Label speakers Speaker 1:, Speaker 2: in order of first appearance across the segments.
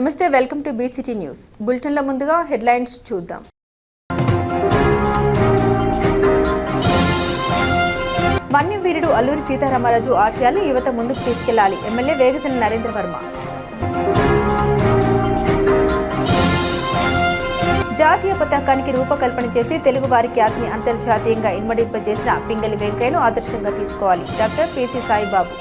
Speaker 1: నమస్తే, welcome to BCT news. బులెటిన్ల ముందుగా headlines చూద్దాం. మన్యం వీరుడు అల్లూరి సీతారామరాజు ఆశయాలను యువత ముందుకు తీసుకెళ్లాలి. ఎమ్మెల్యే వేగసన నరేంద్ర వర్మ. జాతీయ పతాకానికి రూపకల్పన చేసి తెలుగు వారి ఖ్యాతిని అంతర్జాతీయంగా ఇన్మడింపజేసిన పింగళి వెంకయ్యను ఆదర్శంగా తీసుకోవాలి. Doctor PC Saibabu.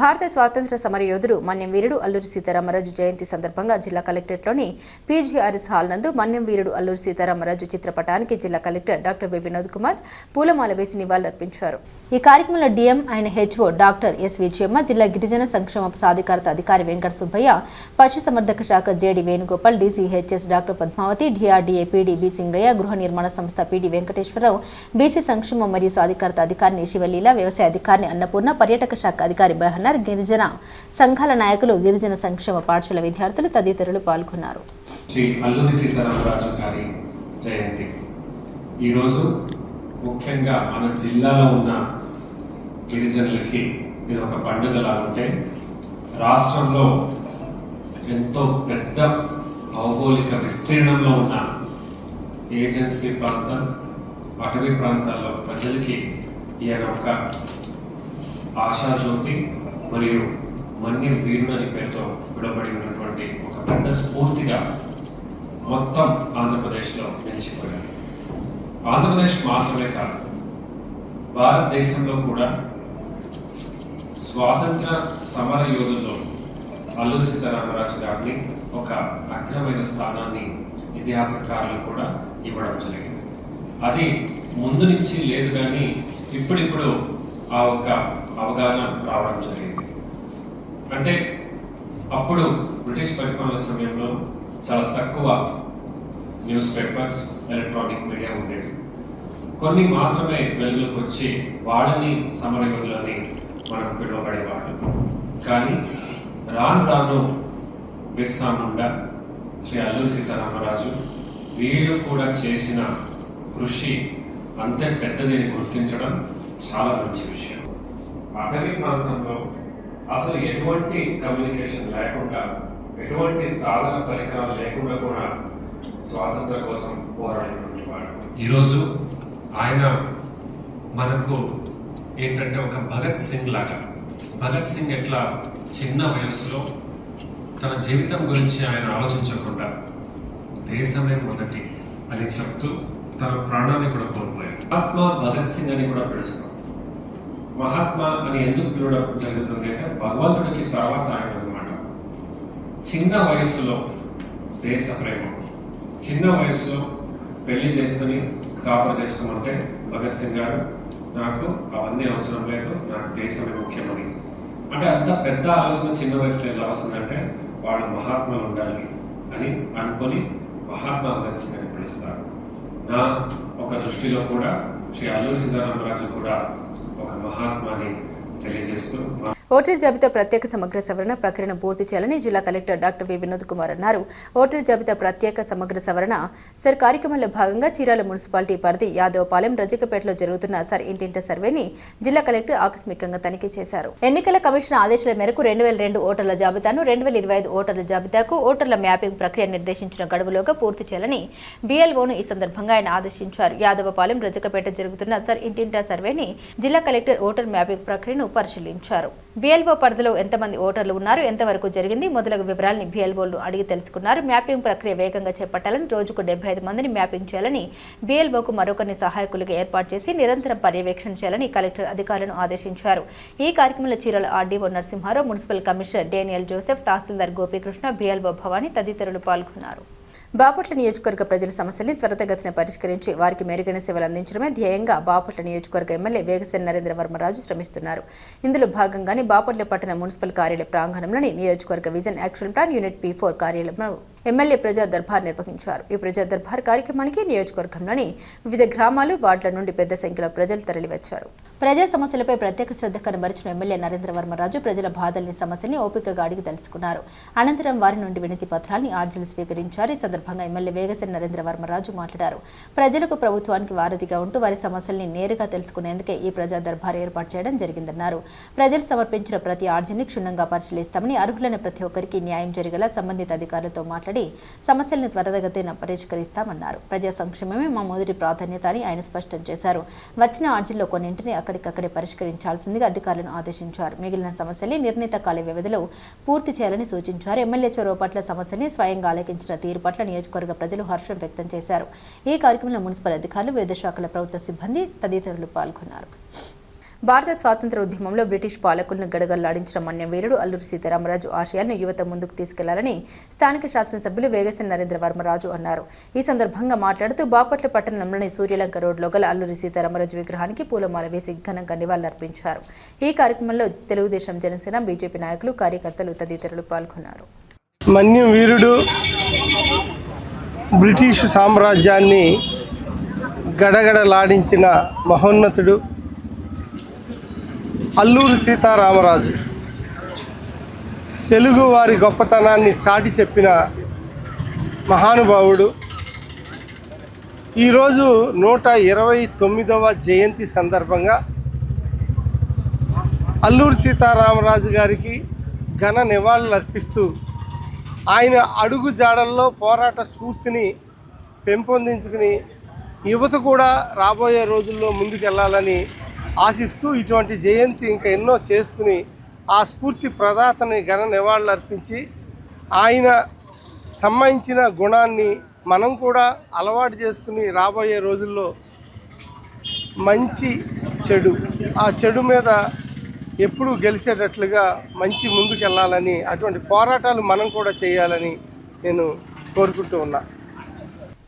Speaker 1: భారత స్వాతంత్ర సమర యోధుడు మన్యం వీరుడు అల్లూరి సీతారామరాజు జయంతి సందర్భంగా జిల్లా కలెక్టరేట్లోని పీజీఆర్ఎస్ హాల్ నందు మన్యం వీరుడు అల్లూరి సీతారామరాజు చిత్రపటానికి జిల్లా collector doctor B Vinod Kumar పూలమాల వేసి నివాళులర్పించారు. ఈ కార్యక్రమంలో డిఎం ఆయన హెచ్ఓ డాక్టర్ ఎస్ విజయమ్మ, జిల్లా గిరిజన సంక్షేమ సాధికారత అధికారి వెంకట సుబ్బయ్య, పశు సంవర్ధక శాఖ JD Venugopal, DCHS doctor Padmavathi, DRDA PD B Singaiah, గృహ నిర్మాణ సంస్థ పీడీ వెంకటేశ్వరరావు, బీసీ సంక్షేమ మరియు సాధికారత అధికారిని శివలీల, వ్యవసాయ అధికారిని అన్నపూర్ణ, పర్యాటక శాఖ అధికారి బెహన్నర్, గిరిజన సంఘాల నాయకులు, గిరిజన సంక్షేమ పాఠశాల విద్యార్థులు తదితరులు పాల్గొన్నారు.
Speaker 2: శ్రీ అల్లూరి సీతారామరాజు గారి జయంతి ఈరోజు ముఖ్యంగా మన జిల్లాలో ఉన్న గిరిజనులకి ఇది ఒక పండుగలా ఉంటే, రాష్ట్రంలో ఎంతో పెద్ద భౌగోళిక విస్తీర్ణంలో ఉన్న ఏజెన్సీ ప్రాంతం, అటవీ ప్రాంతాల్లో ప్రజలకి ఈయన ఒక ఆశాజ్యోతి మరియు మన్యం వీరుడు అనే పేరుతో పిలువబడి ఉన్నటువంటి ఒక పెద్ద స్ఫూర్తిగా మొత్తం ఆంధ్రప్రదేశ్లో నిలిచిపోయారు. ఆంధ్రప్రదేశ్ మాత్రమే కాదు, భారతదేశంలో కూడా స్వాతంత్ర సమర యోధుల్లో అల్లూరి సీతారామరాజు గారిని ఒక అగ్రమైన స్థానాన్ని ఇతిహాసకారులు కూడా ఇవ్వడం జరిగింది. అది ముందు నుంచి లేదు, కానీ ఇప్పుడిప్పుడు ఆ ఒక అవగాహన రావడం జరిగింది. అంటే అప్పుడు బ్రిటిష్ పరిపాలన సమయంలో చాలా తక్కువ న్యూస్ పేపర్స్, ఎలక్ట్రానిక్ మీడియా ఉండేవి. కొన్ని మాత్రమే వెలుగులోకి వచ్చి వాళ్ళని సమరయోధులని మనం పిలువబడేవాళ్ళు. కానీ రాను రాను బిర్సా ముండా, శ్రీ అల్లూరి సీతారామరాజు వీళ్ళు కూడా చేసిన కృషి అంతే పెద్దదిని గుర్తించడం చాలా మంచి విషయం. అటవీ ప్రాంతంలో అసలు ఎటువంటి కమ్యూనికేషన్ లేకుండా, ఎటువంటి సాధన పరికరాలు లేకుండా కూడా స్వాతంత్రం కోసం పోరాడినటువంటి వాడు. ఈరోజు ఆయన మనకు ఏంటంటే ఒక భగత్ సింగ్ లాగా, భగత్ సింగ్ ఎట్లా చిన్న వయస్సులో తన జీవితం గురించి ఆయన ఆలోచించకుండా దేశమే మొదటి అని చెప్తూ తన ప్రాణాన్ని కూడా కోల్పోయాడు. మహాత్మా భగత్ సింగ్ అని కూడా పిలుస్తాం. మహాత్మా అని ఎందుకు పిలవడం జరుగుతుంది అంటే, భగవంతుడికి తర్వాత ఆయన అన్నమాట. చిన్న వయస్సులో దేశ ప్రేమ, చిన్న వయసులో పెళ్లి చేసుకుని కాపురం చేసుకోమంటే భగత్ సింగ్ గారు నాకు అవన్నీ అవసరం లేదు, నాకు దేశమే ముఖ్యమని. అంటే అంత పెద్ద ఆలోచన చిన్న వయసులో ఎలా వస్తుందంటే, వాళ్ళు మహాత్ములు ఉండాలి అని అనుకొని మహాత్మా భగత్ సింగ్ అని పిలుస్తారు. నా ఒక దృష్టిలో కూడా శ్రీ అల్లూరి సీతారామరాజు కూడా ఒక మహాత్మాని తెలియజేస్తూ,
Speaker 1: ఓటర్ జాబితా ప్రత్యేక సమగ్ర సవరణ ప్రక్రియను పూర్తి చేయాలని జిల్లా collector doctor B Vinod Kumar అన్నారు. ఓటర్ జాబితా ప్రత్యేక సమగ్ర సవరణ సర్ కార్యక్రమంలో భాగంగా చీరాల మున్సిపాలిటీ పరిధి యాదవపాలెం, రజికపేటలో జరుగుతున్న సర్ ఇంటింట సర్వేని జిల్లా కలెక్టర్ ఆకస్మికంగా తనిఖీ చేశారు. ఎన్నికల కమిషన్ ఆదేశాల మేరకు 2002 ఓటర్ల జాబితాను 2025 ఓటర్ల జాబితాకు ఓటర్ల మ్యాపింగ్ ప్రక్రియ నిర్దేశించిన గడువులోగా పూర్తి చేయాలని బిఎల్ఓను ఈ సందర్భంగా ఆయన ఆదేశించారు. యాదవపాలెం, రజికపేట జరుగుతున్న సర్ ఇంటింట సర్వేని జిల్లా కలెక్టర్ ఓటర్ మ్యాపింగ్ ప్రక్రియను పరిశీలించారు. బిఎల్ఓ పరిధిలో ఎంతమంది ఓటర్లు ఉన్నారు, ఎంతవరకు జరిగింది మొదలగు వివరాలను బిఎల్ఓలు అడిగి తెలుసుకున్నారు. మ్యాపింగ్ ప్రక్రియ వేగంగా చేపట్టాలని, రోజుకు 75 మందిని మ్యాపింగ్ చేయాలని, బిఎల్ఓకు మరొకరిని సహాయకులుగా ఏర్పాటు చేసి నిరంతరం పర్యవేక్షణ చేయాలని కలెక్టర్ అధికారులను ఆదేశించారు. ఈ కార్యక్రమంలో Chirala RDO Narasimharao, municipal commissioner Daniel Joseph, tahsildar Gopikrishna, BLO Bhavani తదితరులు పాల్గొన్నారు. బాపట్ల నియోజకవర్గ ప్రజల సమస్యల్ని త్వరితగతిన పరిష్కరించి వారికి మెరుగైన సేవలు అందించడమే ధ్యేయంగా బాపట్ల నియోజకవర్గ ఎమ్మెల్యే వేగసన నరేంద్ర వర్మరాజు శ్రమిస్తున్నారు. ఇందులో భాగంగానే బాపట్ల పట్టణ మున్సిపల్ కార్యాలయ ప్రాంగణంలోని నియోజకవర్గ vision action plan unit P4 కార్యాలయంలో ఎమ్మెల్యే ప్రజా దర్బార్ నిర్వహించారు. ఈ ప్రజా దర్బార్ కార్యక్రమానికి నియోజకవర్గంలోని వివిధ గ్రామాలు, వార్డుల నుండి పెద్ద సంఖ్యలో ప్రజలు తరలివచ్చారు. ప్రజా సమస్యలపై ప్రత్యేక శ్రద్ధ కనబరిచిన ఎమ్మెల్యే నరేంద్ర వర్మరాజు ప్రజల బాధల్ని సమస్యల్ని ఓపికగా అడిగి తెలుసుకున్నారు. అనంతరం వారి నుండి వినతి పత్రాల్ని ఆర్జీలు స్వీకరించారు. ఈ సందర్భంగా ఎమ్మెల్యే వేగసేని నరేంద్ర వర్మరాజు మాట్లాడారు. ప్రజలకు ప్రభుత్వానికి వారధిగా ఉంటూ వారి సమస్యల్ని నేరుగా తెలుసుకునేందుకే ఈ ప్రజా దర్బార్ ఏర్పాటు చేయడం జరిగిందన్నారు. ప్రజలు సమర్పించిన ప్రతి ఆర్జీని క్షుణ్ణంగా పరిశీలిస్తామని, అర్హులైన ప్రతి ఒక్కరికి న్యాయం జరిగేలా సంబంధిత అధికారులతో మాట్లాడి సమస్యలను త్వరితగతిన పరిష్కరిస్తామన్నారు. ప్రజా సంక్షేమమే మా మొదటి ప్రాధాన్యత అని ఆయన స్పష్టం చేశారు. వచ్చిన ఆర్జీల్లో కొన్నింటిని అక్కడికక్కడే పరిష్కరించాల్సిందిగా అధికారులను ఆదేశించారు. మిగిలిన సమస్యల్ని నిర్ణీత కాల వ్యవధిలో పూర్తి చేయాలని సూచించారు. ఎమ్మెల్యే చొరవ పట్ల సమస్యల్ని స్వయంగా ఆలకించిన తీరు పట్ల నియోజకవర్గ ప్రజలు హర్షం వ్యక్తం చేశారు. ఈ కార్యక్రమంలో మున్సిపల్ అధికారులు, వివిధ శాఖల ప్రభుత్వ సిబ్బంది తదితరులు పాల్గొన్నారు. భారత స్వాతంత్ర ఉద్యమంలో బ్రిటిష్ పాలకులను గడగల్లాడించిన మన్యం వీరుడు అల్లూరి సీతారామరాజు ఆశయాలను యువత ముందుకు తీసుకెళ్లాలని స్థానిక శాసనసభ్యులు వేగసేని నరేంద్ర వర్మరాజు అన్నారు. ఈ సందర్భంగా మాట్లాడుతూ బాపట్ల పట్టణంలోని సూర్యలంక రోడ్లో గల అల్లూరి సీతారామరాజు విగ్రహానికి పూలమాల వేసి ఘనంగా నివాళులర్పించారు. ఈ కార్యక్రమంలో తెలుగుదేశం, జనసేన, బీజేపీ నాయకులు, కార్యకర్తలు తదితరులు పాల్గొన్నారు.
Speaker 3: మన్యం వీరుడు బ్రిటిష్ సామ్రాజ్యాన్ని గడగడలాడించిన మహోన్నతుడు అల్లూరి సీతారామరాజు తెలుగు వారి గొప్పతనాన్ని చాటి చెప్పిన మహానుభావుడు. ఈరోజు 129వ జయంతి సందర్భంగా అల్లూరి సీతారామరాజు గారికి ఘన నివాళులు అర్పిస్తూ ఆయన అడుగు జాడల్లో పోరాట స్ఫూర్తిని పెంపొందించుకుని యువత కూడా రాబోయే రోజుల్లో ముందుకెళ్లాలని ఆశిస్తూ ఇటువంటి జయంతి ఇంకా ఎన్నో చేసుకుని ఆ స్ఫూర్తి ప్రదాతని ఘన నివాళులు అర్పించి ఆయన సంబంధించిన గుణాన్ని మనం కూడా అలవాటు చేసుకుని రాబోయే రోజుల్లో మంచి చెడు ఆ చెడు మీద ఎప్పుడూ గెలిచేటట్లుగా మంచి ముందుకెళ్ళాలని, అటువంటి పోరాటాలు మనం కూడా చేయాలని నేను కోరుకుంటూ ఉన్నా.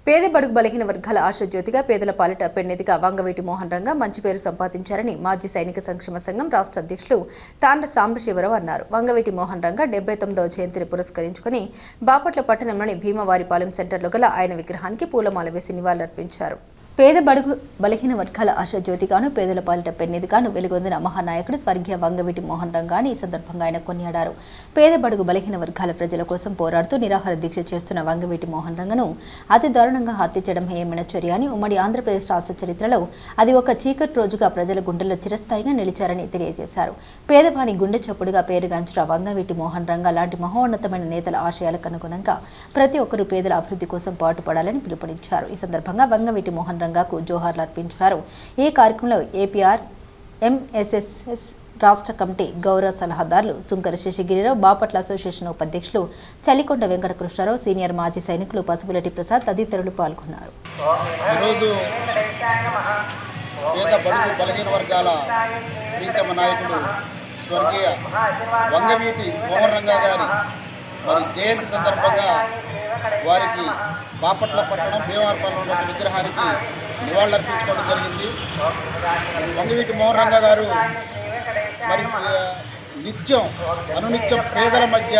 Speaker 1: పేద బడుగు బలహీన వర్గాల ఆశాజ్యోతిగా, పేదల పాలిట పెన్నెదిగా వంగవీటి మోహన్ రంగా మంచి పేరు సంపాదించారని మాజీ సైనిక సంక్షేమ సంఘం రాష్ట్ర అధ్యక్షులు తాండ్ర సాంబశివరావు అన్నారు. వంగవీటి మోహన్ రంగా 79వ జయంతిని పురస్కరించుకుని బాపట్ల పట్టణంలోని భీమవారిపాలెం సెంటర్లో గల ఆయన విగ్రహానికి పూలమాల వేసి నివాళులర్పించారు. పేద బడుగు బలహీన వర్గాల ఆశాజ్యోతిగాను, పేదల పాలిట పెన్నెదిగాను వెలుగొందిన మహానాయకుడు స్వర్గీయ వంగవీటి మోహన్ రంగాని ఈ సందర్భంగా ఆయన కొనియాడారు. పేద బడుగు బలహీన వర్గాల ప్రజల కోసం పోరాడుతూ నిరాహార దీక్ష చేస్తున్న వంగవీటి మోహన్ రంగను అతి దారుణంగా హత్య చేయడం హేయమైన చర్య అని, ఉమ్మడి ఆంధ్రప్రదేశ్ రాష్ట్ర చరిత్రలో అది ఒక చీకటి రోజుగా ప్రజల గుండెల్లో చిరస్థాయిగా నిలిచారని తెలియజేశారు. పేదవాని గుండె చప్పుడుగా పేరుగాంచిన వంగవీటి మోహన్ రంగా లాంటి మహోన్నతమైన నేతల ఆశయాలకు అనుగుణంగా ప్రతి ఒక్కరూ పేదల అభివృద్ధి కోసం పాటుపడాలని పిలుపునిచ్చారు. ఈ సందర్భంగా వంగవీటి మోహన్ రంగాకు జోహార్లు అర్పించారు. ఈ కార్యక్రమంలో ఏపీఆర్ ఎంఎస్ఎస్ఎస్ రాష్ట్ర కమిటీ గౌరవ సలహాదారులు సుంకర శశిగిరిరావు, బాపట్ల అసోసియేషన్ ఉపాధ్యక్షులు చలికొండ వెంకటకృష్ణారావు, సీనియర్ మాజీ సైనికులు పసుపులటి ప్రసాద్ తదితరులు పాల్గొన్నారు.
Speaker 4: ఈరోజు పేద బడుగు బలహీన వర్గాల ప్రీతమ నాయకుడు స్వర్గీయ వంగవీటి మోహన్ రంగా గారి జయంతి సందర్భంగా వారికి బాపట్ల పట్టణం భీమవరపాలెంలో ఉన్న విగ్రహానికి నివాళులర్పించుకోవడం జరిగింది. వంగవీటి మోహన్ రంగా గారు నిత్యం అనునిత్యం పేదల మధ్య,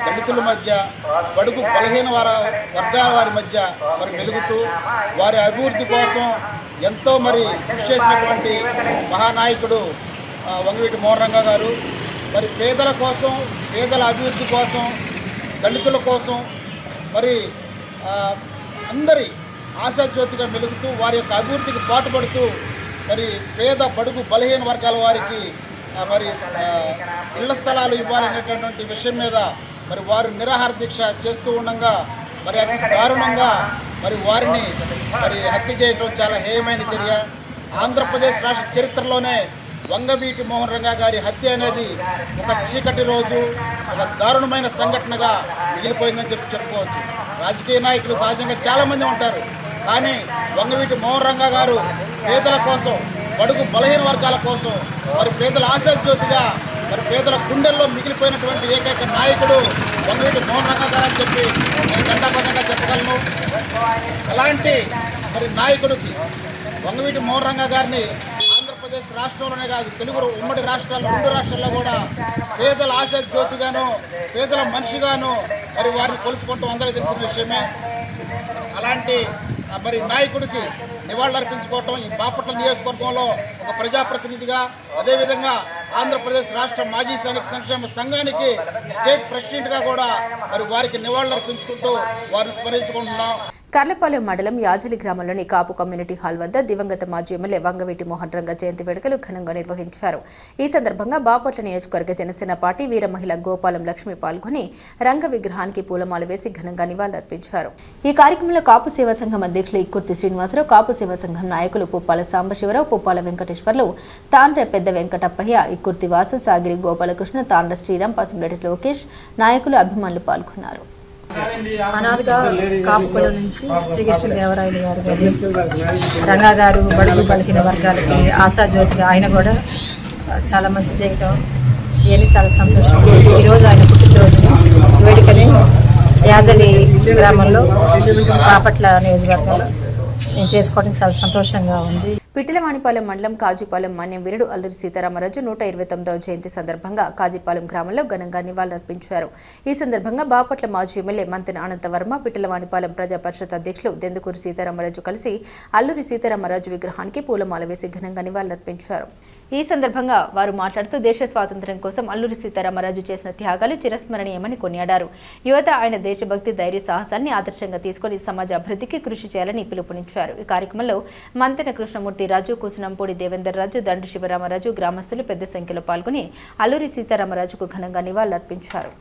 Speaker 4: దళితుల మధ్య, బడుగు బలహీన వర్గాల వారి మధ్య మెలుగుతూ వారి అభివృద్ధి కోసం ఎంతో కృషి చేసినటువంటి మహానాయకుడు వంగవీటి మోహన్ రంగా గారు. పేదల కోసం, పేదల అభివృద్ధి కోసం, దళితుల కోసం అందరి ఆశాజ్యోతిగా మెలుగుతూ వారి యొక్క అభివృద్ధికి పాటుపడుతూ పేద బడుగు బలహీన వర్గాల వారికి ఇళ్ల స్థలాలు ఇవ్వాలనేటటువంటి విషయం మీద వారు నిరాహార దీక్ష చేస్తూ ఉండగా అతి దారుణంగా వారిని హత్య చేయడం చాలా హేయమైన చర్య. ఆంధ్రప్రదేశ్ రాష్ట్ర చరిత్రలోనే వంగవీటి మోహన్ రంగా గారి హత్య అనేది ఒక చీకటి రోజు, ఒక దారుణమైన సంఘటనగా మిగిలిపోయిందని చెప్పుకోవచ్చు. రాజకీయ నాయకులు సహజంగా చాలామంది ఉంటారు, కానీ వంగవీటి మోహన్ రంగా గారు పేదల కోసం, బడుగు బలహీన వర్గాల కోసం, పేదల ఆశాజ్యోతిగా, పేదల గుండెల్లో మిగిలిపోయినటువంటి ఏకైక నాయకుడు వంగవీటి మోహన్ రంగా గారు అని చెప్పి నేను గంటాపదంగా చెప్పగలను. అలాంటి నాయకుడికి వంగవీటి మోహన్ రంగా గారిని ఆంధ్రప్రదేశ్ రాష్ట్రంలోనే కాదు, తెలుగు ఉమ్మడి రాష్ట్రాల్లో, 2 రాష్ట్రాల్లో కూడా పేదల ఆశాజ్యోతిగాను, పేదల మనిషిగాను వారిని కొలుసుకుంటూ అందరికీ తెలిసిన విషయమే. అలాంటి నాయకుడికి నివాళులర్పించుకోవటం ఈ బాపట్ల నియోజకవర్గంలో ఒక ప్రజాప్రతినిధిగా, అదేవిధంగా ఆంధ్రప్రదేశ్ రాష్ట్ర మాజీ సైనిక సంక్షేమ సంఘానికి స్టేట్ ప్రెసిడెంట్గా కూడా మరి వారికి నివాళులర్పించుకుంటూ వారిని స్మరించుకుంటున్నాం.
Speaker 1: కర్లపాలెం మండలం యాజలి గ్రామంలోని కాపు కమ్యూనిటీ హాల్ వద్ద దివంగత మాజీ ఎమ్మెల్యే వంగవీటి మోహన్ రంగ జయంతి వేడుకలు ఘనంగా నిర్వహించారు. ఈ సందర్భంగా బాపట్ల నియోజకవర్గ జనసేన పార్టీ వీర మహిళ గోపాలం లక్ష్మి పాల్గొని రంగ విగ్రహానికి పూలమాల వేసి ఘనంగా నివాళులర్పించారు. ఈ కార్యక్రమంలో కాపు సేవా సంఘం అధ్యక్షులు ఇక్కుర్తి శ్రీనివాసరావు, కాపు సేవా సంఘం నాయకులు పుప్పాల సాంబశివరావు, పుప్పాల వెంకటేశ్వర్లు, తాండ్ర పెద్ద వెంకటప్పయ్య, ఇక్కుర్తి వాసు, సాగిరి గోపాలకృష్ణ, తాండ్ర శ్రీరామ్, పసుపులెట్టి లోకేష్, నాయకులు, అభిమానులు పాల్గొన్నారు.
Speaker 5: అనాదిగా కాపుకుల నుంచి శ్రీకృష్ణదేవరాయలు గారు కానీ రంగా గారు బడుగు పలికిన వర్గాలకి ఆశాజ్యోతిగా ఆయన కూడా చాలా మంచి చేయటం ఇవన్నీ చాలా సంతోషం. ఈరోజు ఆయన పుట్టినరోజు వేడుకని యాజలి గ్రామంలో బాపట్ల నియోజకవర్గంలో నేను చేసుకోవడం చాలా సంతోషంగా ఉంది.
Speaker 1: పిట్టలవానిపాలెం మండలం కాజీపాలెం మన్యం వీరుడు అల్లూరి సీతారామరాజు 129వ జయంతి సందర్భంగా కాజీపాలెం గ్రామంలో ఘనంగా నివాళులర్పించారు. ఈ సందర్భంగా బాపట్ల మాజీ ఎమ్మెల్యే మంతెన అనంతవర్మ, పిట్టలవానిపాలెం ప్రజా పరిషత్ అధ్యక్షులు దెందుకూరి సీతారామరాజు కలిసి అల్లూరి సీతారామరాజు విగ్రహానికి పూలమాల వేసి ఘనంగా నివాళులర్పించారు. ఈ సందర్భంగా వారు మాట్లాడుతూ దేశ స్వాతంత్ర్యం కోసం అల్లూరి సీతారామరాజు చేసిన త్యాగాలు చిరస్మరణీయమని కొనియాడారు. యువత ఆయన దేశభక్తి, ధైర్య సాహసాన్ని ఆదర్శంగా తీసుకుని సమాజ అభివృద్ధికి కృషి చేయాలని పిలుపునిచ్చారు. ఈ కార్యక్రమంలో మంతెన కృష్ణమూర్తి రాజు, కుసునంపూడి దేవేందర్ రాజు, దండు శివరామరాజు, గ్రామస్తులు పెద్ద సంఖ్యలో పాల్గొని అల్లూరి సీతారామరాజుకు ఘనంగా నివాళులర్పించారు.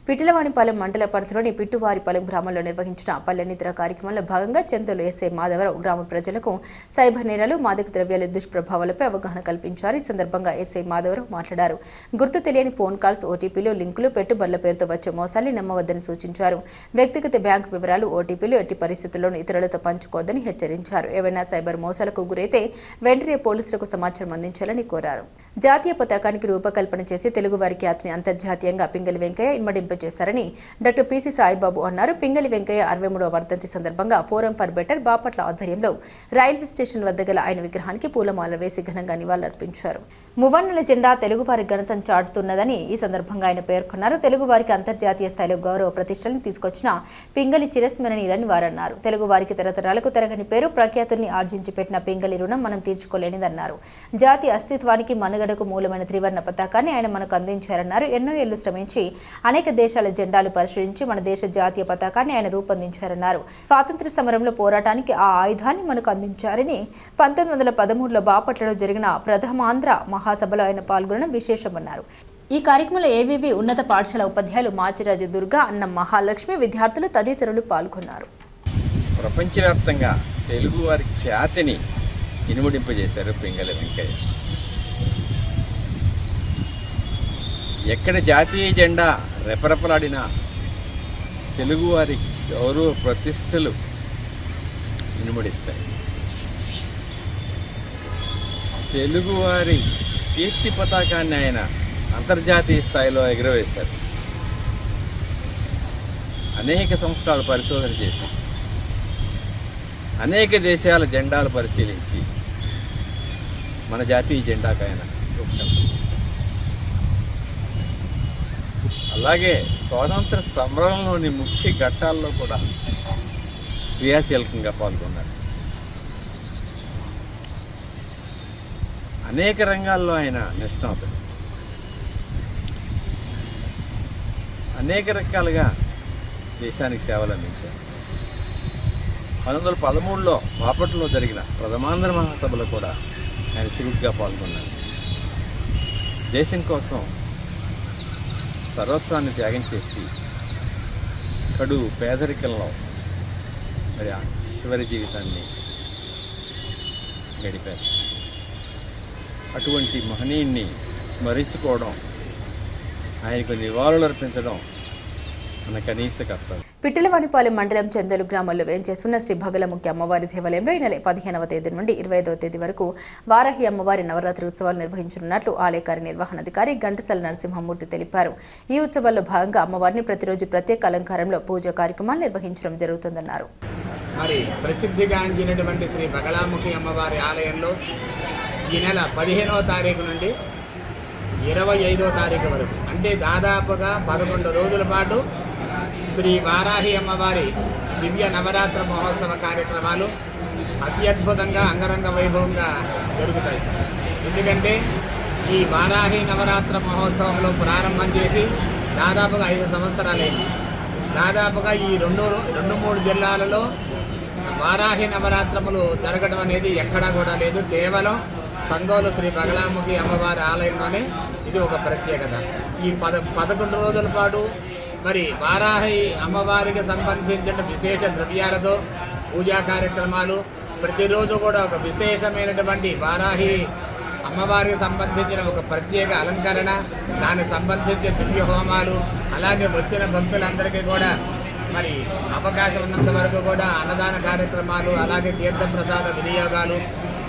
Speaker 1: పిట్టలవానిపాలెం మండల పరిధిలోని పిట్టువారిపాలెం గ్రామంలో నిర్వహించిన పల్లె నిద్ర కార్యక్రమంలో భాగంగా చెంతలు ఎస్ఐ మాధవరావు గ్రామ ప్రజలకు సైబర్ నేరాలు, మాదక ద్రవ్యాల దుష్ప్రభావాలపై అవగాహన కల్పించారు. ఈ సందర్భంగా ఎస్ఐ మాధవరావు మాట్లాడారు. గుర్తు తెలియని ఫోన్ కాల్స్, ఓటీపీలు, లింకులు, పెట్టుబడుల పేరుతో వచ్చే మోసాల్ని నమ్మవద్దని సూచించారు. వ్యక్తిగత బ్యాంకు వివరాలు, ఓటీపీలు ఎట్టి పరిస్థితుల్లోనూ ఇతరులతో పంచుకోవద్దని హెచ్చరించారు. ఏవైనా సైబర్ మోసాలకు గురైతే వెంటనే పోలీసులకు సమాచారం అందించాలని కోరారు. జాతీయ పతాకానికి రూపకల్పన చేసి తెలుగువారి ఖ్యాతిని అంతర్జాతీయంగా పింగళి వెంకయ్య ఇన్మడింపజేశారని డాక్టర్ పిసి సాయిబాబు అన్నారు. పింగళి వెంకయ్య 63వ వర్ధంతి సందర్భంగా ఫోరం ఫర్ బెటర్ బాపట్ల ఆధ్వర్యంలో రైల్వే స్టేషన్ వద్ద గల ఆయన విగ్రహానికి పూలమాల వేసి ఘనంగా నివాళులర్పించారు. మువ్వన్నెల జెండా తెలుగువారి ఘనతను చాటుతున్నదని ఈ సందర్భంగా ఆయన పేర్కొన్నారు. తెలుగువారికి అంతర్జాతీయ స్థాయిలో గౌరవ ప్రతిష్టలను తీసుకొచ్చిన పింగళి చిరస్మరణీయులని వారన్నారు. తెలుగువారికి తరతరాలకు తరగని పేరు ప్రఖ్యాతుల్ని ఆర్జించి పెట్టిన పింగళి రుణం మనం తీర్చుకోలేనిదన్నారు. జాతి అస్తిత్వానికి మనుగడకు మూలమైన త్రివర్ణ పతాకాన్ని ఆయన మనకు అందించారన్నారు. ఎన్నో ఏళ్లు శ్రమించి అనేక దేశాల జెండాలు పరిశీలించి మన దేశ జాతీయ పతాకాన్ని ఆయన రూపొందించారన్నారు. స్వాతంత్ర్య సమరంలో పోరాటానికి ఆ ఆయుధాన్ని మనకు అందించారని 1913లో బాపట్లలో జరిగిన ప్రథమాంధ్ర మహాసభలో ఆయన పాల్గొనడం విశేషమన్నారు. ఈ కార్యక్రమంలో ఏవీవీ ఉన్నత పాఠశాల ఉపాధ్యాయులు మాచిరాజు దుర్గా, అన్నం మహాలక్ష్మి, విద్యార్థులు తదితరులు పాల్గొన్నారు.
Speaker 6: ప్రపంచవ్యాప్తంగా తెలుగు వారి ఖ్యాతిని ఇనుముడింపజేశారు పింగళి వెంకయ్య. ఎక్కడ జాతీయ జెండా రెపరెపలాడినా తెలుగువారి గౌరవ ప్రతిష్టలు ఇనుముడిస్తాయి. తెలుగువారి కీర్తి పతాకాన్ని ఆయన అంతర్జాతీయ స్థాయిలో ఎగురవేశారు. అనేక సంవత్సరాలు పరిశోధన చేసి అనేక దేశాల జెండాలు పరిశీలించి మన జాతీయ జెండాకు ఆయన రూపకల్పన. అలాగే స్వాతంత్ర సమరంలోని ముఖ్య ఘట్టాల్లో కూడా క్రియాశీలకంగా పాల్గొన్నారు. అనేక రంగాల్లో ఆయన నిష్ణాతుడు. అనేక రకాలుగా దేశానికి సేవలు అందించారు. 1913లో బాపట్లలో జరిగిన ప్రథమాంధ్ర మహాసభలో కూడా ఆయన చురుగ్గా పాల్గొన్నారు. దేశం కోసం సర్వస్వాన్ని త్యాగం చేసి కడు పేదరికంలో మరి ఆ చివరి జీవితాన్ని గడిపారు. అటువంటి మహనీయుణ్ణి స్మరించుకోవడం, ఆయనకు నివాళులు అర్పించడం మన కనీస కర్తవ్యం.
Speaker 1: పిట్టలవానిపాలెం మండలం చందోలు గ్రామంలో వేంచేస్తున్న శ్రీ భగలముఖి అమ్మవారి దేవాలయంలో ఈ నెల 15వ తేదీ నుండి 25వ తేదీ వరకు వారాహి అమ్మవారి నవరాత్రి ఉత్సవాలు నిర్వహించనున్నట్లు ఆలయ కార్యనిర్వహణాధికారి ఘంటసాల నరసింహమూర్తి తెలిపారు. ఈ ఉత్సవాల్లో భాగంగా అమ్మవారిని ప్రతిరోజు ప్రత్యేక అలంకారంలో పూజా కార్యక్రమాలు నిర్వహించడం జరుగుతుందన్నారు.
Speaker 7: మరి ప్రసిద్ధిగాంచినటువంటి శ్రీ భగలాముఖి అమ్మవారి ఆలయంలో ఈ నెల 15వ తారీఖు నుండి 25వ తారీఖు వరకు, అంటే దాదాపుగా 11 రోజుల పాటు శ్రీ వారాహి అమ్మవారి దివ్య నవరాత్ర మహోత్సవ కార్యక్రమాలు అత్యద్భుతంగా అంగరంగ వైభవంగా జరుగుతాయి. ఎందుకంటే ఈ వారాహి నవరాత్ర మహోత్సవంలో ప్రారంభం చేసి దాదాపుగా 5 సంవత్సరాలైంది. దాదాపుగా ఈ రెండు మూడు జిల్లాలలో వారాహి నవరాత్రములు జరగడం అనేది ఎక్కడా కూడా లేదు. కేవలం సంగోలు శ్రీ బగలాముఖి అమ్మవారి ఆలయంలోనే ఇది ఒక ప్రత్యేకత. ఈ 11 రోజుల పాటు మరి వారాహి అమ్మవారికి సంబంధించిన విశేష ద్రవ్యాలతో పూజా కార్యక్రమాలు, ప్రతిరోజు కూడా ఒక విశేషమైనటువంటి వారాహి అమ్మవారికి సంబంధించిన ఒక ప్రత్యేక అలంకరణ, దానికి సంబంధించిన దివ్య హోమాలు, అలాగే వచ్చిన భక్తులందరికీ కూడా మరి అవకాశం ఉన్నంత వరకు కూడా అన్నదాన కార్యక్రమాలు, అలాగే తీర్థప్రసాద వినియోగాలు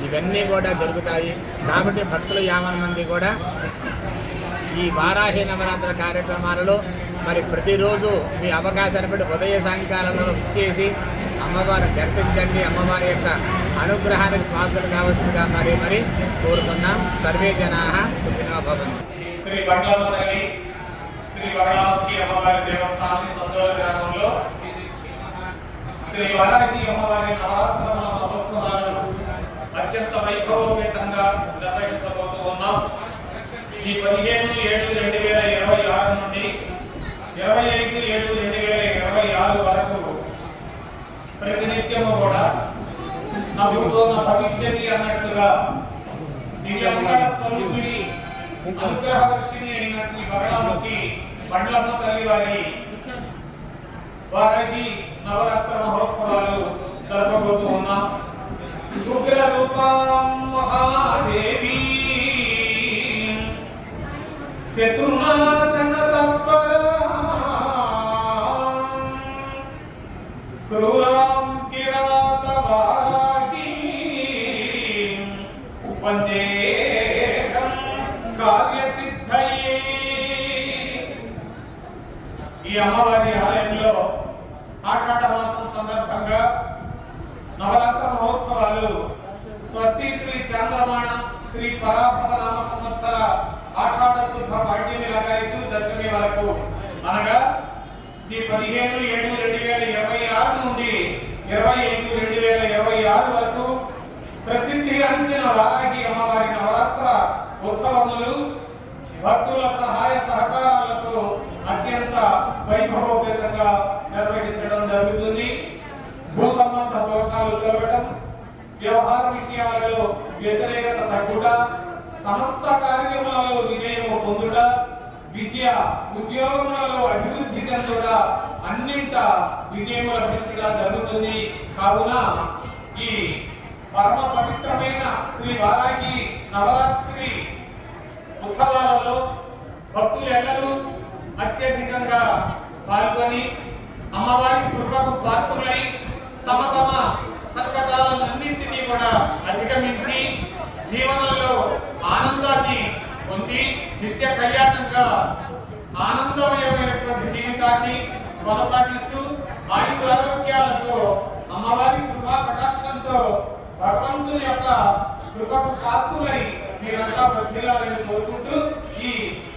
Speaker 7: ఇవన్నీ కూడా జరుగుతాయి. కాబట్టి భక్తులు 50 మంది కూడా ఈ వారాహి నవరాత్రి కార్యక్రమాలలో మరి ప్రతిరోజు మీ అవకాశాన్ని బట్టి ఉదయ సాయంకాలంలో ఇచ్చేసి అమ్మవారిని దర్శించండి. అమ్మవారి యొక్క అనుగ్రహానికి పాత్రలు కావాల్సిందిగా మరి కోరుకున్నాం. సర్వే జనాః సుఖినో భవంతు.
Speaker 8: శ్రీ బగలాముఖి శ్రీ బగలాముఖి అమ్మవారి దేవస్థానం సందోల గ్రామంలో శ్రీ వారాహి అమ్మవారి నవరాత్ర మహోత్సవాలు అత్యంత వైభవోపేతంగా నిర్వహించబోతూ ఉన్నాం. ఈ 15/7/2026 నుండి 25/7/2026 వరకు ప్రతినిత్యము కూడా నా భూతో నా భవిష్యత్తు అన్నట్టుగా దివ్యమంగళ స్వరూపిణి అనుగ్రహవర్షిణి అయిన శ్రీ బగలాముఖి బండ్లమ్మ తల్లి వారి వారాహి నవరాత్ర మహోత్సవాలు జరపబోతూ ఉన్నాం. ఉగ్ర రూపం మహాదేవి శత్రునాశన క్రూరాం కిరాత వారాహి వందేహం కార్యసిద్ధయే. ఈ అమ్మవారి ఆలయంలో ఆషాఢ మాసం సందర్భంగా నవరాత్ర మహోత్సవాలు స్వస్తి శ్రీ చంద్రమాణ శ్రీ పరాభవ నామ సంవత్సర ఆషాఢ శుద్ధ పాడ్యమి లగాయతు దశమి వరకు అనగా ఈ 15/7/2026 నుండి 25/2/2026 వరకు ప్రసిద్ధి అంచిన వారాహి అమ్మవారి నవరాత్ర ఉత్సవములు భక్తుల సహాయ సహకారాలతో అత్యంత వైభవోపేతంగా నిర్వహించడం జరుగుతుంది. భూ సంబంధ దోషాలు తొలగడం, వ్యవహార విషయాలలో వ్యతిరేకత తగ్గుట, సమస్త కార్యక్రమాలలో విజయము పొందుట, విద్య ఉద్యోగములలో అభివృద్ధి చెందుట, అన్నింట విజయము లభించుట జరుగుతుంది. కావున ఈ పరమ పవిత్రమైన శ్రీ వారాహి నవరాత్రి ఉత్సవాలలో భక్తులెల్లరూ అత్యధికంగా పాల్గొని అమ్మవారి కృపకు పాత్రులై తమ తమ సంకటాలన్నింటినీ కూడా అధిగమించి జీవనంలో ఆనందాన్ని పొంది నిత్య కళ్యాణంగా ఆనందమయమైనటువంటి జీవితాన్ని కొనసాగిస్తూ ఆయురారోగ్యాలతో అమ్మవారి కృపా కటాక్షంతో భగవంతుని యొక్క కృపకు పాత్రులై మీరంతా వర్ధిల్లాలని కోరుకుంటూ ఈ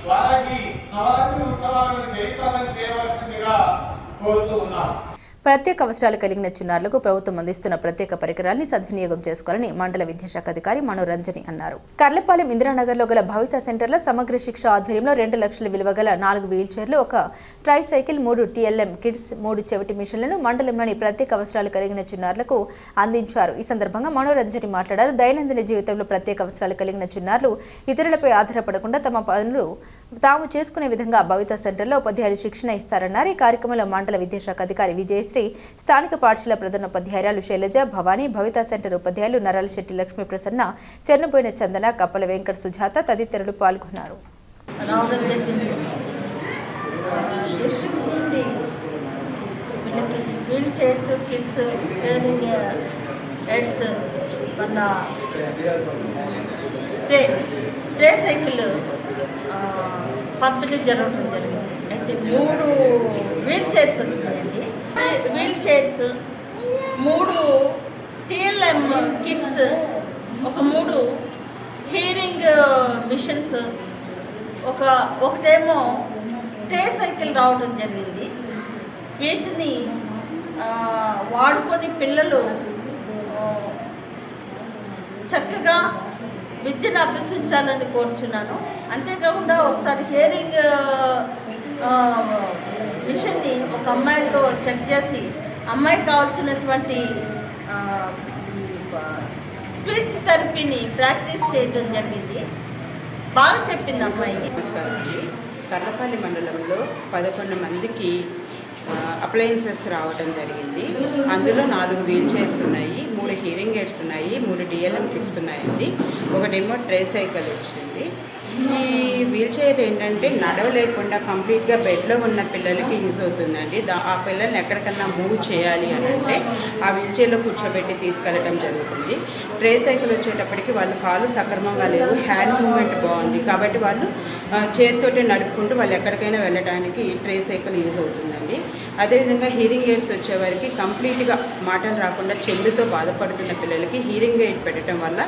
Speaker 8: వారాహి నవరాత్రి ఉత్సవాలను జయప్రదం చేయవలసిందిగా కోరుతూ ఉన్నాం.
Speaker 1: ప్రత్యేక అవసరాలు కలిగిన చిన్నారులకు ప్రభుత్వం అందిస్తున్న ప్రత్యేక పరికరాల్ని సద్వినియోగం చేసుకోవాలని మండల విద్యాశాఖ అధికారి మనోరంజని అన్నారు. కర్లపాలెం ఇందిరానగర్లో గల భవిత సెంటర్లో సమగ్ర శిక్ష ఆధ్వర్యంలో 2 లక్షల విలువ గల 4 వీల్ చైర్లు, 1 ట్రై సైకిల్, 3 TLM కిడ్స్, 3 చెవిటి మిషన్లను మండలంలోని ప్రత్యేక అవసరాలు కలిగిన చిన్నారులకు అందించారు. ఈ సందర్భంగా మనోరంజని మాట్లాడారు. దైనందిన జీవితంలో ప్రత్యేక అవసరాలు కలిగిన చిన్నారులు ఇతరులపై ఆధారపడకుండా తమ పనులు తాము చేసుకునే విధంగా భవిత సెంటర్లో ఉపాధ్యాయులు శిక్షణ ఇస్తారన్నారు. ఈ కార్యక్రమంలో మండల విద్యాశాఖ అధికారి విజయశ్రీ, స్థానిక పాఠశాల ప్రధానోపాధ్యాయురాలు శైలజ, భవానీ, భవిత సెంటర్ ఉపాధ్యాయులు నరాల శెట్టి లక్ష్మీ ప్రసన్న, చెన్నుబోయిన చందన, కప్పల వెంకట సుజాత తదితరులు పాల్గొన్నారు.
Speaker 9: Wheel chairs, kids, training aids, మన ట్రే సైకిల్ పంపిణీ జరగడం జరిగింది. అయితే 3 వీల్ చైర్స్ వచ్చినాయండి. Wheel chairs, 3 TLM kids, 3 hearing machines, ఒకటేమో ట్రే సైకిల్ రావడం జరిగింది. వీటిని వాడుకొని పిల్లలు చక్కగా విద్యను అభ్యసించాలని కోరుచున్నాను. అంతేకాకుండా ఒకసారి హియరింగ్ మిషన్ని ఒక అమ్మాయితో చెక్ చేసి అమ్మాయికి కావాల్సినటువంటి స్పీచ్ థెరపీని ప్రాక్టీస్ చేయడం జరిగింది. బాగా చెప్పింది అమ్మాయి.
Speaker 10: కర్లపల్లి మండలంలో 11 మందికి అప్లయన్సెస్ రావడం జరిగింది. అందులో 4 వీల్ చైర్స్ ఉన్నాయి, 3 హీరింగ్ ఎయిడ్స్ ఉన్నాయి, 3 డిఎల్ఎం కిట్స్ ఉన్నాయండి. ఒకటేమో ట్రే సైకిల్ వచ్చింది. ఈ వీల్ చైర్ ఏంటంటే నడవలేకుండా కంప్లీట్గా బెడ్లో ఉన్న పిల్లలకి యూజ్ అవుతుందండి. ఆ పిల్లల్ని ఎక్కడికన్నా మూవ్ చేయాలి అని అంటే ఆ వీల్ చైర్లో కూర్చోబెట్టి తీసుకెళ్ళడం జరుగుతుంది. ట్రే సైకిల్ వచ్చేటప్పటికి వాళ్ళ కాళ్ళు సక్రమంగా లేవు, హ్యాండ్ మూవ్మెంట్ బాగుంది కాబట్టి వాళ్ళు చేతితోటి నడుపుకుంటూ వాళ్ళు ఎక్కడికైనా వెళ్ళడానికి ట్రే సైకిల్ యూజ్ అవుతుందండి. అదేవిధంగా హీరింగ్ ఎయిడ్స్ వచ్చేవారికి కంప్లీట్గా మాటలు రాకుండా చెవులతో బాధపడుతున్న పిల్లలకి హీరింగ్ ఎయిడ్ పెట్టడం వల్ల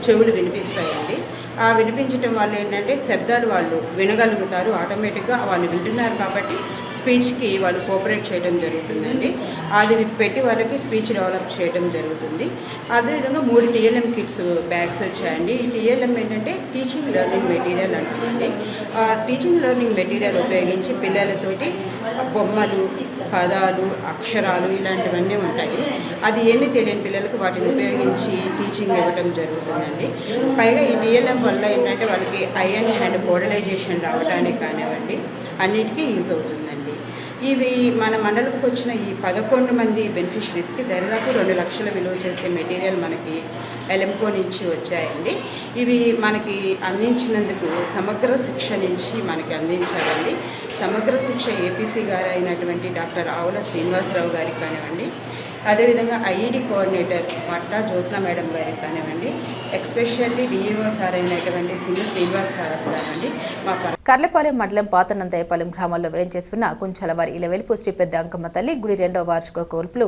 Speaker 10: చెవులు వినిపిస్తాయండి. ఆ వినిపించడం వల్ల ఏంటంటే శబ్దాలు వాళ్ళు వినగలుగుతారు, ఆటోమేటిక్గా వాళ్ళు వింటున్నారు కాబట్టి స్పీచ్కి వాళ్ళు కోఆపరేట్ చేయడం జరుగుతుందండి. అది పెట్టి వాళ్ళకి స్పీచ్ డెవలప్ చేయడం జరుగుతుంది. అదేవిధంగా 3 టీఎల్ఎం కిట్స్ బ్యాగ్స్ వచ్చాయండి. ఈ టీఎల్ఎం ఏంటంటే టీచింగ్ లెర్నింగ్ మెటీరియల్ అంటుందండి. ఆ టీచింగ్ లెర్నింగ్ మెటీరియల్ ఉపయోగించి పిల్లలతోటి బొమ్మలు, పదాలు, అక్షరాలు ఇలాంటివన్నీ ఉంటాయి. అది ఏమీ తెలియని పిల్లలకు వాటిని ఉపయోగించి టీచింగ్ ఇవ్వడం జరుగుతుందండి. పైగా ఈ టీఎల్ఎం వల్ల ఏంటంటే వాళ్ళకి ఐ అండ్ హ్యాండ్ మోడలైజేషన్ రావడానికి కానివ్వండి అన్నిటికీ యూజ్ అవుతుందండి. ఇవి మన మండలంకి వచ్చిన ఈ 11 మంది బెనిఫిషరీస్కి దాదాపు 2 లక్షల విలువ చేసే మెటీరియల్ మనకి ఎలెంకో నుంచి వచ్చాయండి. ఇవి మనకి అందించినందుకు సమగ్ర శిక్ష నుంచి మనకి అందించారండి. సమగ్ర శిక్ష ఏపీసీ గారు అయినటువంటి డాక్టర్ ఆవుల శ్రీనివాసరావు గారికి కానివ్వండి, అదేవిధంగా ఐఈడి కోఆర్డినేటర్ మట్టా జ్యోత్స్న మేడం గారికి కానివ్వండి, ఎక్స్పెషల్లీ డిఈఓ సార్ అయినటువంటి సింగ శ్రీనివాస్ గారు కానివ్వండి. మా
Speaker 1: కర్లపాలెం మండలం పాతనందాయపాలెం గ్రామాల్లో వేంచేసుకున్న కుంచలవారి ఇలవెలుపు శ్రీ పెద్ద అంకమ్మ తల్లి గుడి 2వ వార్షిక కోల్పులు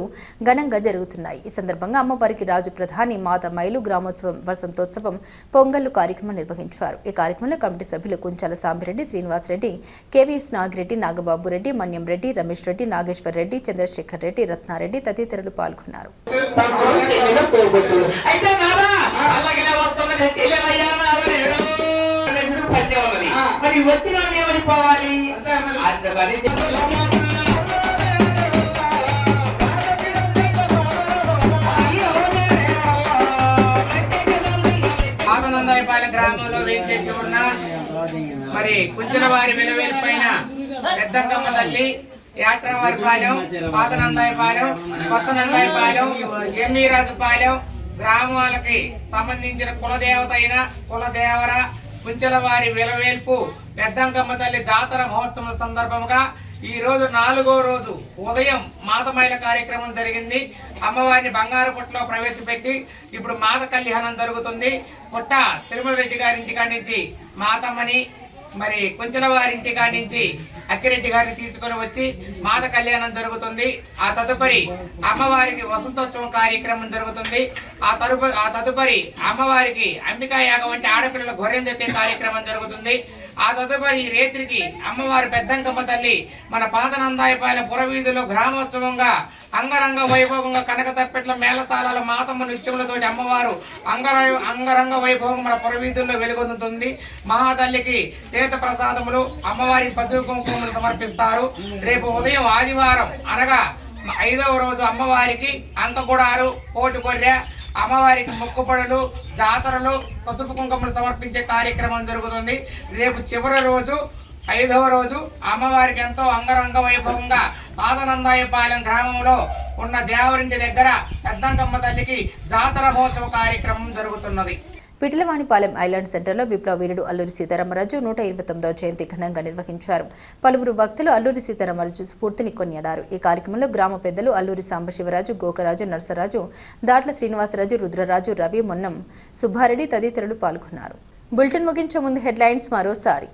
Speaker 1: ఘనంగా జరుగుతున్నాయి. ఈ సందర్భంగా అమ్మవారికి రాజు ప్రధాని మాతమ్మాయిలు గ్రామోత్సవం వసంతోత్సవం పొంగళ్లు కార్యక్రమం నిర్వహించారు. ఈ కార్యక్రమంలో కమిటీ సభ్యులు కుంచాల సాంబిరెడ్డి, శ్రీనివాసరెడ్డి, కేవీఎస్ నాగిరెడ్డి, నాగబాబు రెడ్డి, మన్యం రెడ్డి, రమేష్ రెడ్డి, నాగేశ్వర్ రెడ్డి, చంద్రశేఖర్ రెడ్డి, రత్నారెడ్డి తదితరులు పాల్గొన్నారు.
Speaker 7: పాతనందాయపాలెం గ్రామంలో వేంచేసి ఉన్న మరి కుంచలవారి వెలువేలిపైన పెద్దంకమ్మ తల్లి, యాత్రవారిపాలెం, పాతనందాయపాలెం, కొత్తనందాయపాలెం, ఎమ్మిరాజుపాలెం గ్రామాలకి సంబంధించిన కులదేవత అయిన కులదేవర కుంచలవారి వెలవేల్పు పెద్దంకమ్మ తల్లి జాతర మహోత్సవం సందర్భంగా ఈ రోజు 4వ రోజు ఉదయం మాతమైల కార్యక్రమం జరిగింది. అమ్మవారిని బంగారు పుట్టలో ప్రవేశపెట్టి ఇప్పుడు మాత కళ్యాణం జరుగుతుంది. పుట్ట తిరుమల రెడ్డి గారి ఇంటికాడి నుంచి మాతమ్మని, మరి కుంచలవారి ఇంటికాడి నుంచి అక్కిరెడ్డి గారిని తీసుకొని వచ్చి మాత కళ్యాణం జరుగుతుంది. ఆ తదుపరి అమ్మవారికి వసంతోత్సవం కార్యక్రమం జరుగుతుంది. ఆ తదుపరి అమ్మవారికి అంబికా యాగం వంటి ఆడపిల్లల గొర్రెం తెట్టే కార్యక్రమం జరుగుతుంది. ఆ తదుపరి రేత్రికి అమ్మవారి పెద్దంకమ్మ తల్లి మన పాతనందాయపాలెం పురవీధిలో గ్రామోత్సవంగా అంగరంగ వైభవంగా కనక తప్పెట్ల మేళతాళాల మాతమ్మ నృత్యములతోటి అమ్మవారు అంగరంగ వైభవం మన పురవీధుల్లో వెలుగొందుతుంది. మహాతల్లికి తీర్థ ప్రసాదములు, అమ్మవారి పశువు కుంకుమలు సమర్పిస్తారు. రేపు ఉదయం ఆదివారం అనగా 5వ రోజు అమ్మవారికి అంకగుడారు, కోటి గొర్రె, అమ్మవారికి మొక్కుపడులు, జాతరలు, పసుపు కుంకుమలు సమర్పించే కార్యక్రమం జరుగుతుంది. రేపు చివరి రోజు 5వ రోజు అమ్మవారికి ఎంతో అంగరంగ వైభవంగా పాతనందాయపాలెం గ్రామంలో ఉన్న దేవరింటి దగ్గర పెద్దంకమ్మ తల్లికి జాతర మహోత్సవ కార్యక్రమం జరుగుతున్నది.
Speaker 1: పిటిలవాణిపాలెం ఐలాండ్ సెంటర్లో విప్లవ వీరుడు అల్లూరి సీతారామరాజు 129వ జయంతి ఘనంగా నిర్వహించారు. పలువురు భక్తులు అల్లూరి సీతారామరాజు స్ఫూర్తిని కొనియాడారు. ఈ కార్యక్రమంలో గ్రామ పెద్దలు అల్లూరి సాంబశివరాజు, గోకరాజు, నర్సరాజు, దాట్ల శ్రీనివాసరాజు, రుద్రరాజు, రవి, మొన్నం సుబ్బారెడ్డి తదితరులు పాల్గొన్నారు. బులెటిన్ ముగించే ముందు హెడ్లైన్స్ మరోసారి.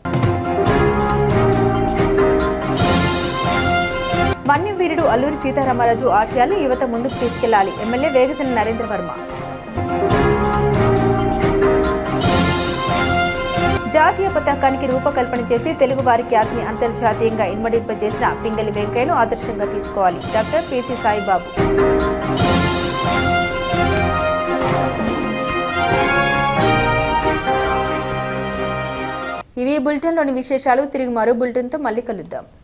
Speaker 1: మన్యం వీరుడు అల్లూరి సీతారామరాజు ఆశయాలను యువత ముందుకు తీసుకెళ్లాలి. ఎమ్మెల్యే వేగసన నరేంద్ర వర్మ. జాతీయ పతాకానికి రూపకల్పన చేసి తెలుగు వారి ఖ్యాతిని అంతర్జాతీయంగా ఇన్మడింపజేసిన పింగళి వెంకయ్యను ఆదర్శంగా తీసుకోవాలి. Doctor PC Saibabu. ఇవి బులెటిన్లోని విశేషాలు. తిరిగి మరో బులెటిన్తో మళ్ళీ కలుద్దాం.